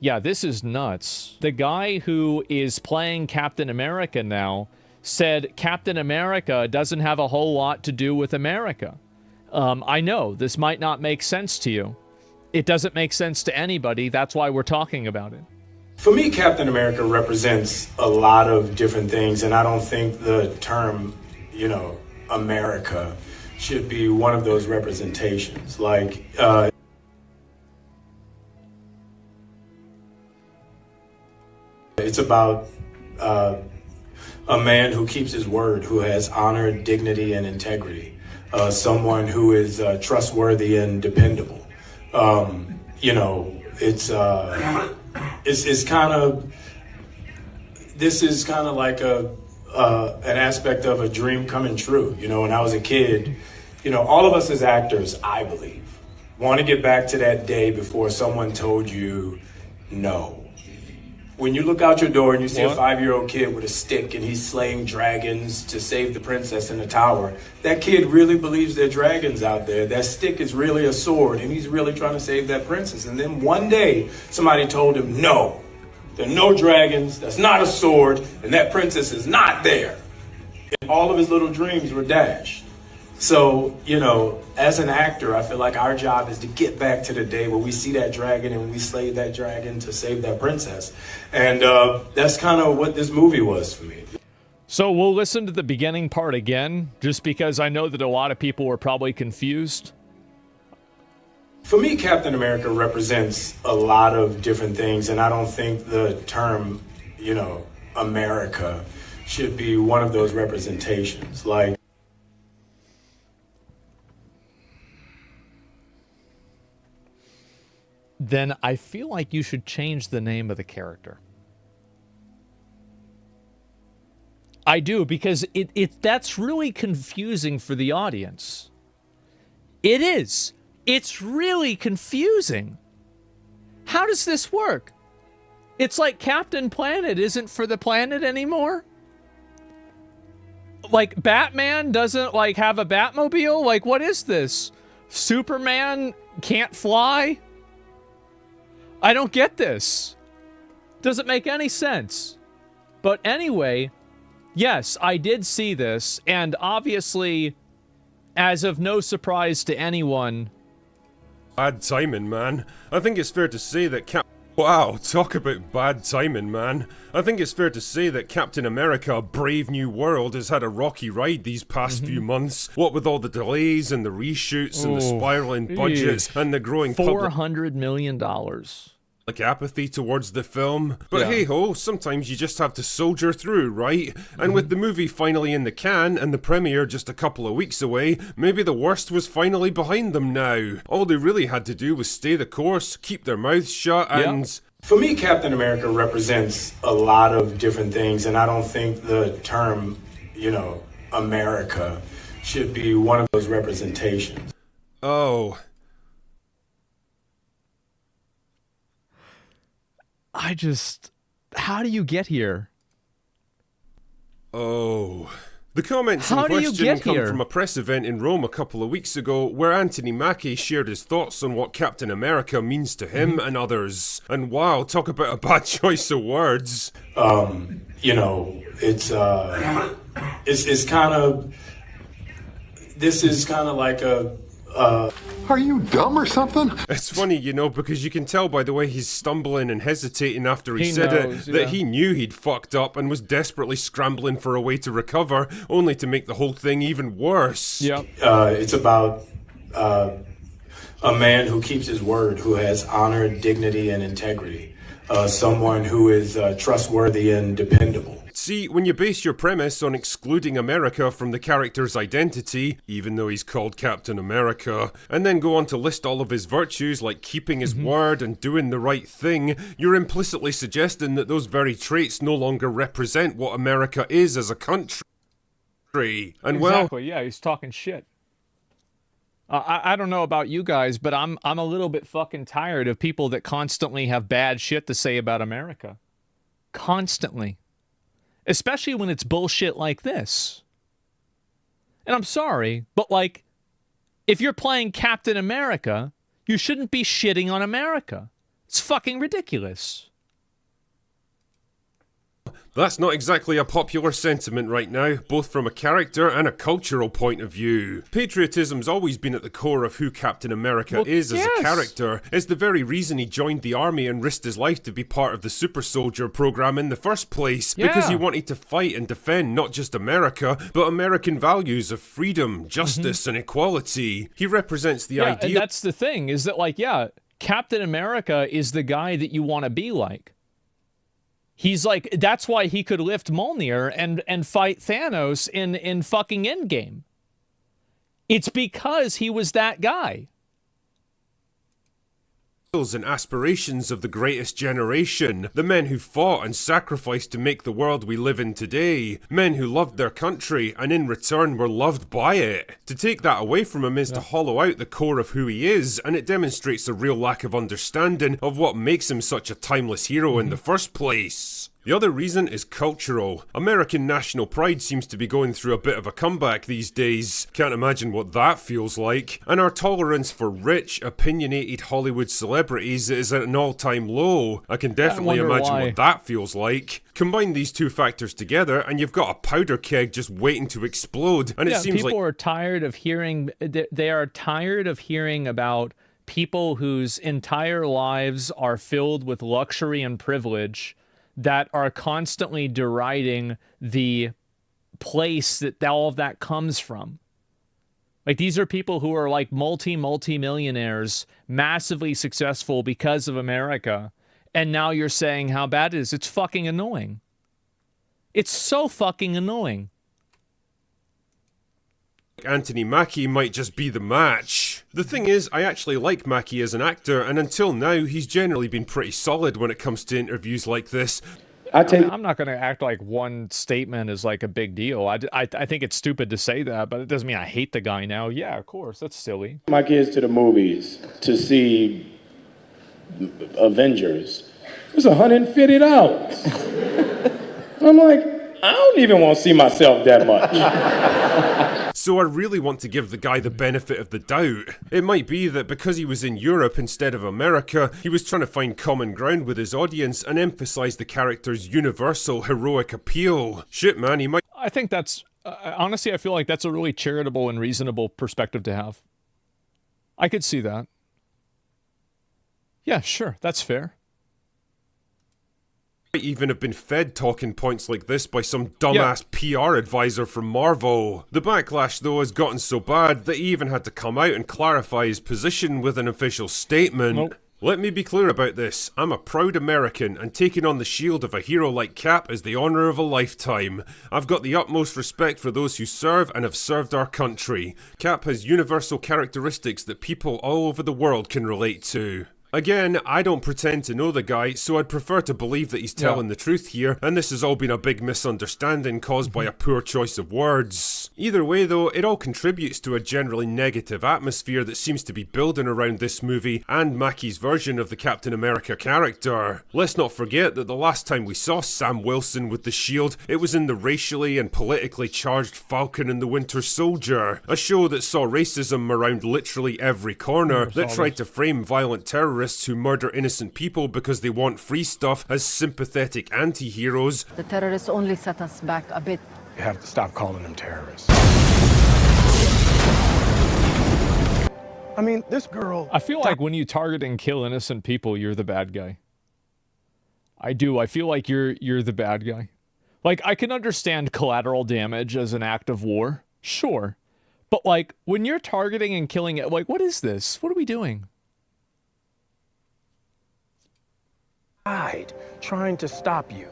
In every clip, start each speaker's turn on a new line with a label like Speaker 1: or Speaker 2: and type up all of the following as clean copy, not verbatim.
Speaker 1: Yeah, this is nuts. The guy who is playing Captain America now said Captain America doesn't have a whole lot to do with America. I know, this might not make sense to you. It doesn't make sense to anybody. That's why we're talking about it.
Speaker 2: For me, Captain America represents a lot of different things, and I don't think the term, America should be one of those representations. It's about a man who keeps his word, who has honor, dignity, and integrity. Someone who is trustworthy and dependable. This is kind of like an aspect of a dream coming true. When I was a kid, all of us as actors, I believe, want to get back to that day before someone told you no. When you look out your door and you see a 5-year-old kid with a stick and he's slaying dragons to save the princess in the tower, that kid really believes there are dragons out there. That stick is really a sword and he's really trying to save that princess. And then one day somebody told him, no, there are no dragons, that's not a sword, and that princess is not there. And all of his little dreams were dashed. So, as an actor, I feel like our job is to get back to the day where we see that dragon and we slay that dragon to save that princess. And that's kind of what this movie was for me.
Speaker 1: So we'll listen to the beginning part again, just because I know that a lot of people were probably confused.
Speaker 2: For me, Captain America represents a lot of different things, and I don't think the term, America should be one of those representations.
Speaker 1: Then I feel like you should change the name of the character. I do, because that's really confusing for the audience. It is. It's really confusing. How does this work? It's like Captain Planet isn't for the planet anymore? Like, Batman doesn't, have a Batmobile? What is this? Superman can't fly? I don't get this. Doesn't make any sense. But anyway, yes, I did see this, and obviously, as of no surprise to anyone...
Speaker 3: Bad timing, man. I think it's fair to say that Wow, talk about bad timing, man. I think it's fair to say that Captain America: Brave New World has had a rocky ride these past few months. What with all the delays and the reshoots and the spiraling budgets and the growing
Speaker 1: $400 million.
Speaker 3: Apathy towards the film. But hey-ho, sometimes you just have to soldier through, right? And with the movie finally in the can and the premiere just a couple of weeks away, maybe the worst was finally behind them now. All they really had to do was stay the course, keep their mouths shut, and...
Speaker 2: For me, Captain America represents a lot of different things, and I don't think the term, America should be one of those representations.
Speaker 3: Oh...
Speaker 1: How do you get here?
Speaker 3: Oh. The comments in question come from a press event in Rome a couple of weeks ago where Anthony Mackie shared his thoughts on what Captain America means to him and others. And wow, talk about a bad choice of words.
Speaker 2: This is kind of like a...
Speaker 4: Are you dumb or something?
Speaker 3: It's funny, because you can tell by the way he's stumbling and hesitating after he said it, that he knew he'd fucked up and was desperately scrambling for a way to recover, only to make the whole thing even worse.
Speaker 1: Yep.
Speaker 2: It's about a man who keeps his word, who has honor, dignity, and integrity. Someone who is trustworthy and dependable.
Speaker 3: See, when you base your premise on excluding America from the character's identity, even though he's called Captain America, and then go on to list all of his virtues like keeping his word and doing the right thing, you're implicitly suggesting that those very traits no longer represent what America is as a country. And
Speaker 1: exactly, yeah, he's talking shit. I don't know about you guys, but I'm a little bit fucking tired of people that constantly have bad shit to say about America. Constantly. Especially when it's bullshit like this. And I'm sorry, but if you're playing Captain America, you shouldn't be shitting on America. It's fucking ridiculous.
Speaker 3: That's not exactly a popular sentiment right now, both from a character and a cultural point of view. Patriotism's always been at the core of who Captain America is as a character. It's the very reason he joined the army and risked his life to be part of the super soldier program in the first place. Because he wanted to fight and defend not just America, but American values of freedom, justice, and equality. He represents the idea.
Speaker 1: And that's the thing, is that, like, Captain America is the guy that you want to be like. He's like, that's why he could lift Mjolnir and fight Thanos in fucking Endgame. It's because he was that guy.
Speaker 3: And aspirations of the greatest generation, the men who fought and sacrificed to make the world we live in today, men who loved their country and in return were loved by it. To take that away from him is to hollow out the core of who he is, and it demonstrates a real lack of understanding of what makes him such a timeless hero in the first place. The other reason is cultural. American national pride seems to be going through a bit of a comeback these days. Can't imagine what that feels like. And our tolerance for rich, opinionated Hollywood celebrities is at an all-time low. I can definitely imagine what that feels like. Combine these two factors together and you've got a powder keg just waiting to explode. And it seems
Speaker 1: people are tired of hearing, they are tired of hearing about people whose entire lives are filled with luxury and privilege that are constantly deriding the place that all of that comes from. Like, these are people who are like multi-millionaires, massively successful because of America, and now you're saying how bad it is. It's fucking annoying. It's so fucking annoying.
Speaker 3: Anthony Mackie might just be the match. The thing is, I actually like Mackie as an actor, and until now, he's generally been pretty solid when it comes to interviews like this.
Speaker 1: I'm not going to act like one statement is like a big deal. I think it's stupid to say that, but it doesn't mean I hate the guy now. Yeah, of course, that's silly.
Speaker 5: My kids to the movies to see Avengers. It was $150. I'm like, I don't even want to see myself that much.
Speaker 3: So I really want to give the guy the benefit of the doubt. It might be that because he was in Europe instead of America, he was trying to find common ground with his audience and emphasize the character's universal heroic appeal. Shit, man, he might...
Speaker 1: I think that's... honestly, I feel like that's a really charitable and reasonable perspective to have. I could see that. Yeah, sure, that's fair.
Speaker 3: Even have been fed talking points like this by some dumbass PR advisor from Marvel. The backlash, though, has gotten so bad that he even had to come out and clarify his position with an official statement. Let me be clear about this. I'm a proud American, and taking on the shield of a hero like Cap is the honour of a lifetime. I've got the utmost respect for those who serve and have served our country. Cap has universal characteristics that people all over the world can relate to. Again, I don't pretend to know the guy, so I'd prefer to believe that he's telling the truth here, and this has all been a big misunderstanding caused by a poor choice of words. Either way though, it all contributes to a generally negative atmosphere that seems to be building around this movie and Mackie's version of the Captain America character. Let's not forget that the last time we saw Sam Wilson with the shield, it was in the racially and politically charged Falcon and the Winter Soldier, a show that saw racism around literally every corner, that tried to frame violent terrorists who murder innocent people because they want free stuff as sympathetic anti-heroes.
Speaker 6: The terrorists only set us back a bit.
Speaker 7: You have to stop calling them terrorists. I mean, this girl...
Speaker 1: I feel like when you target and kill innocent people, you're the bad guy. I do. I feel like you're the bad guy. Like, I can understand collateral damage as an act of war. Sure. But, like, when you're targeting and killing it, like, what is this? What are we doing?
Speaker 7: Trying to stop you.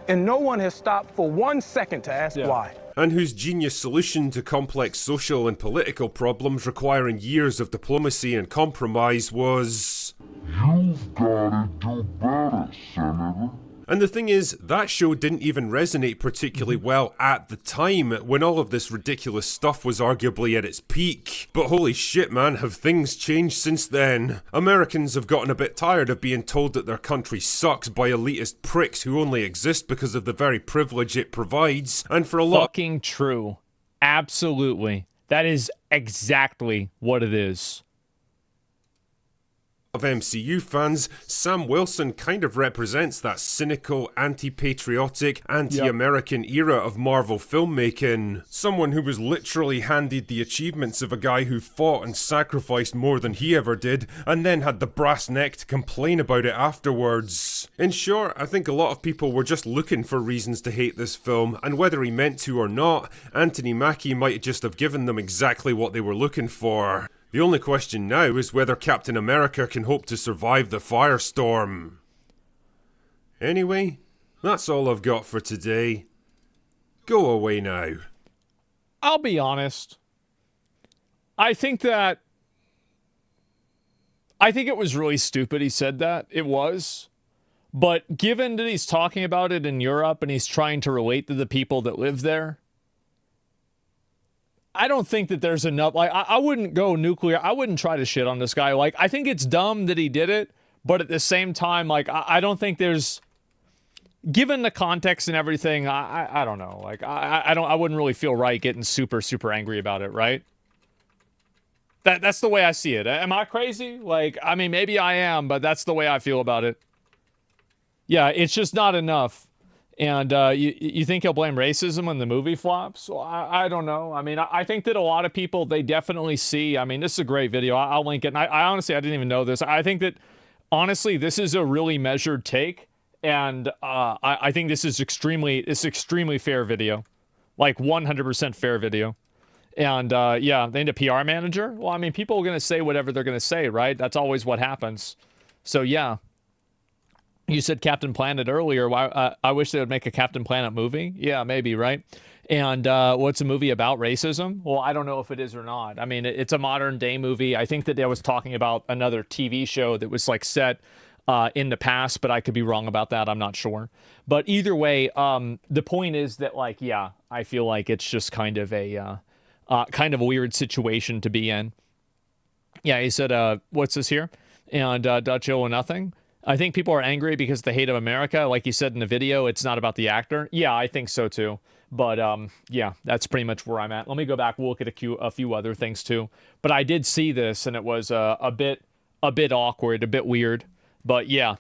Speaker 7: And no one has stopped for 1 second to ask why.
Speaker 3: And whose genius solution to complex social and political problems requiring years of diplomacy and compromise was...
Speaker 4: You've gotta do better, Senator.
Speaker 3: And the thing is, that show didn't even resonate particularly well at the time, when all of this ridiculous stuff was arguably at its peak. But holy shit, man, have things changed since then? Americans have gotten a bit tired of being told that their country sucks by elitist pricks who only exist because of the very privilege it provides, and for a lot...
Speaker 1: Fucking true. Absolutely. That is exactly what it is.
Speaker 3: of MCU fans, Sam Wilson kind of represents that cynical, anti-patriotic, anti-American era of Marvel filmmaking. Someone who was literally handed the achievements of a guy who fought and sacrificed more than he ever did, and then had the brass neck to complain about it afterwards. In short, I think a lot of people were just looking for reasons to hate this film, and whether he meant to or not, Anthony Mackie might just have given them exactly what they were looking for. The only question now is whether Captain America can hope to survive the firestorm. Anyway, that's all I've got for today. Go away now.
Speaker 1: I'll be honest. I think it was really stupid he said that. It was. But given that he's talking about it in Europe and he's trying to relate to the people that live there, I don't think that there's enough. Like, I wouldn't go nuclear. I wouldn't try to shit on this guy. Like, I think it's dumb that he did it, but at the same time, like, I don't think there's, given the context and everything, I don't know. Like, I wouldn't really feel right getting super, super angry about it, right? That's the way I see it. Am I crazy? Like, I mean, maybe I am, but that's the way I feel about it. Yeah, it's just not enough. And you think he'll blame racism when the movie flops? Well, I don't know. I mean, I think that a lot of people, they definitely see, I mean, this is a great video. I'll link it. And I honestly, I didn't even know this. I think that, honestly, this is a really measured take. And I think this is extremely fair video. Like, 100% fair video. And, yeah, they need a PR manager. Well, I mean, people are going to say whatever they're going to say, right? That's always what happens. So, yeah. You said Captain Planet earlier. Why? I wish they would make a Captain Planet movie. Yeah, maybe, right? And what's a movie about? Racism? Well, I don't know if it is or not. I mean, it's a modern day movie. I think that I was talking about another TV show that was like set in the past, but I could be wrong about that. I'm not sure. But either way, the point is that, like, yeah, I feel like it's just kind of a weird situation to be in. Yeah, he said, what's this here? And Dutch or nothing. I think people are angry because of the hate of America. Like you said in the video, it's not about the actor. Yeah, I think so too. But yeah, that's pretty much where I'm at. Let me go back. We'll look at a few other things too. But I did see this, and it was a bit awkward, a bit weird. But yeah,